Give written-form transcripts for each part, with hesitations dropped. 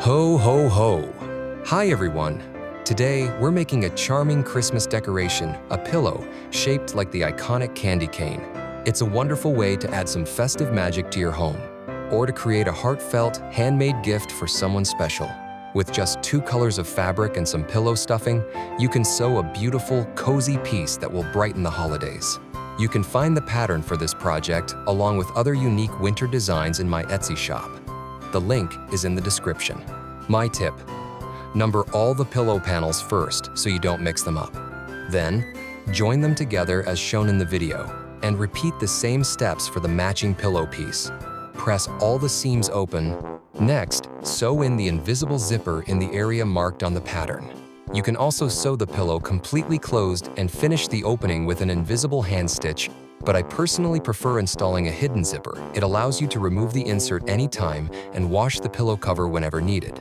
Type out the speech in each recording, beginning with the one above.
Ho, ho, ho! Hi everyone! Today, we're making a charming Christmas decoration, a pillow, shaped like the iconic candy cane. It's a wonderful way to add some festive magic to your home, or to create a heartfelt, handmade gift for someone special. With just 2 colors of fabric and some pillow stuffing, you can sew a beautiful, cozy piece that will brighten the holidays. You can find the pattern for this project, along with other unique winter designs in my Etsy shop. The link is in the description. My tip: number all the pillow panels first so you don't mix them up. Then, join them together as shown in the video, and repeat the same steps for the matching pillow piece. Press all the seams open. Next, sew in the invisible zipper in the area marked on the pattern. You can also sew the pillow completely closed and finish the opening with an invisible hand stitch, but I personally prefer installing a hidden zipper. It allows you to remove the insert anytime and wash the pillow cover whenever needed.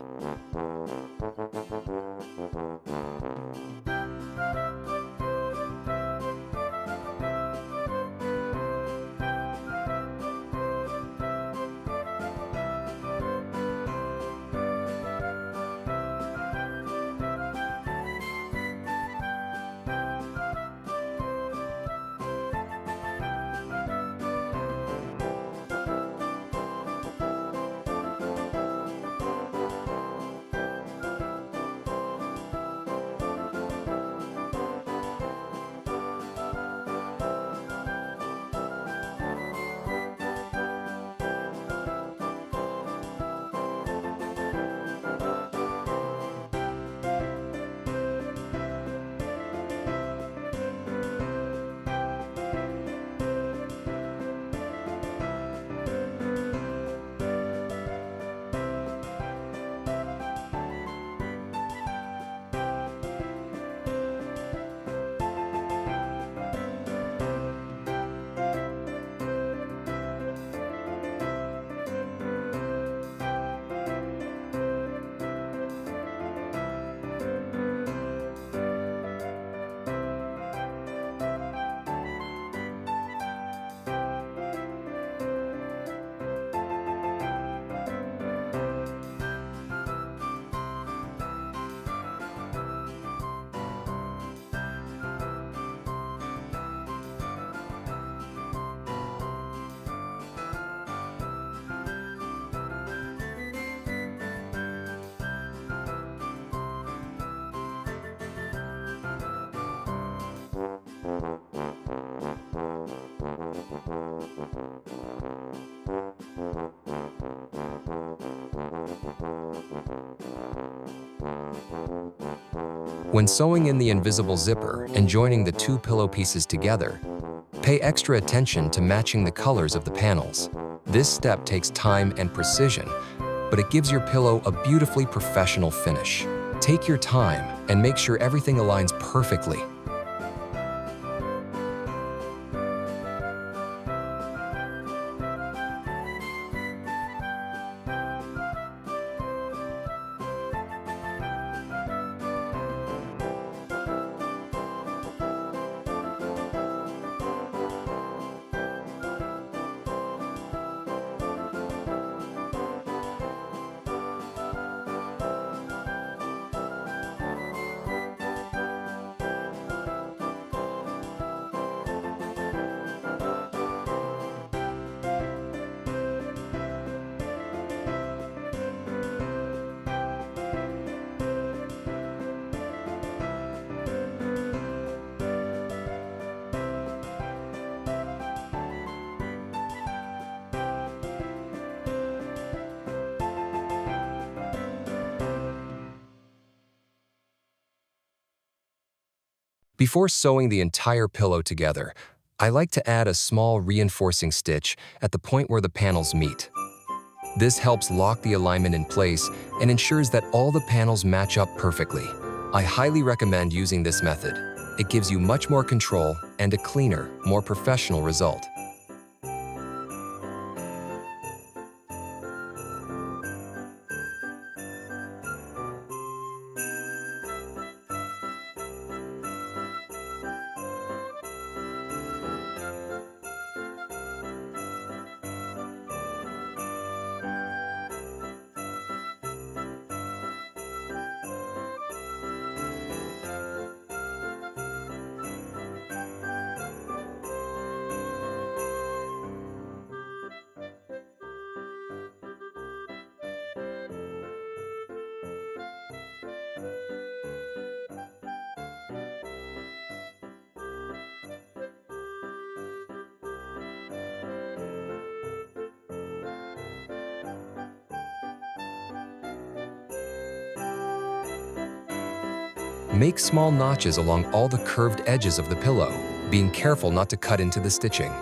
When sewing in the invisible zipper and joining the 2 pillow pieces together, pay extra attention to matching the colors of the panels. This step takes time and precision, but it gives your pillow a beautifully professional finish. Take your time and make sure everything aligns perfectly. Before sewing the entire pillow together, I like to add a small reinforcing stitch at the point where the panels meet. This helps lock the alignment in place and ensures that all the panels match up perfectly. I highly recommend using this method. It gives you much more control and a cleaner, more professional result. Make small notches along all the curved edges of the pillow, being careful not to cut into the stitching.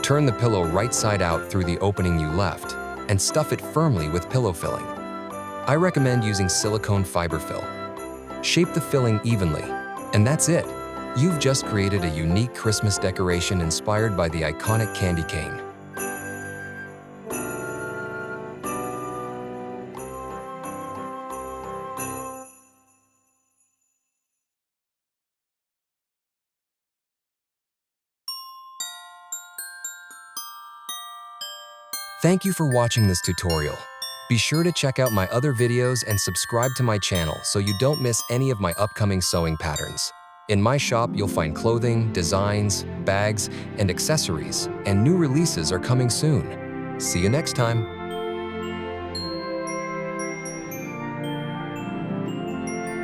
Turn the pillow right side out through the opening you left and stuff it firmly with pillow filling. I recommend using silicone fiber fill. Shape the filling evenly, and that's it. You've just created a unique Christmas decoration inspired by the iconic candy cane. Thank you for watching this tutorial. Be sure to check out my other videos and subscribe to my channel so you don't miss any of my upcoming sewing patterns. In my shop, you'll find clothing, designs, bags, and accessories, and new releases are coming soon. See you next time.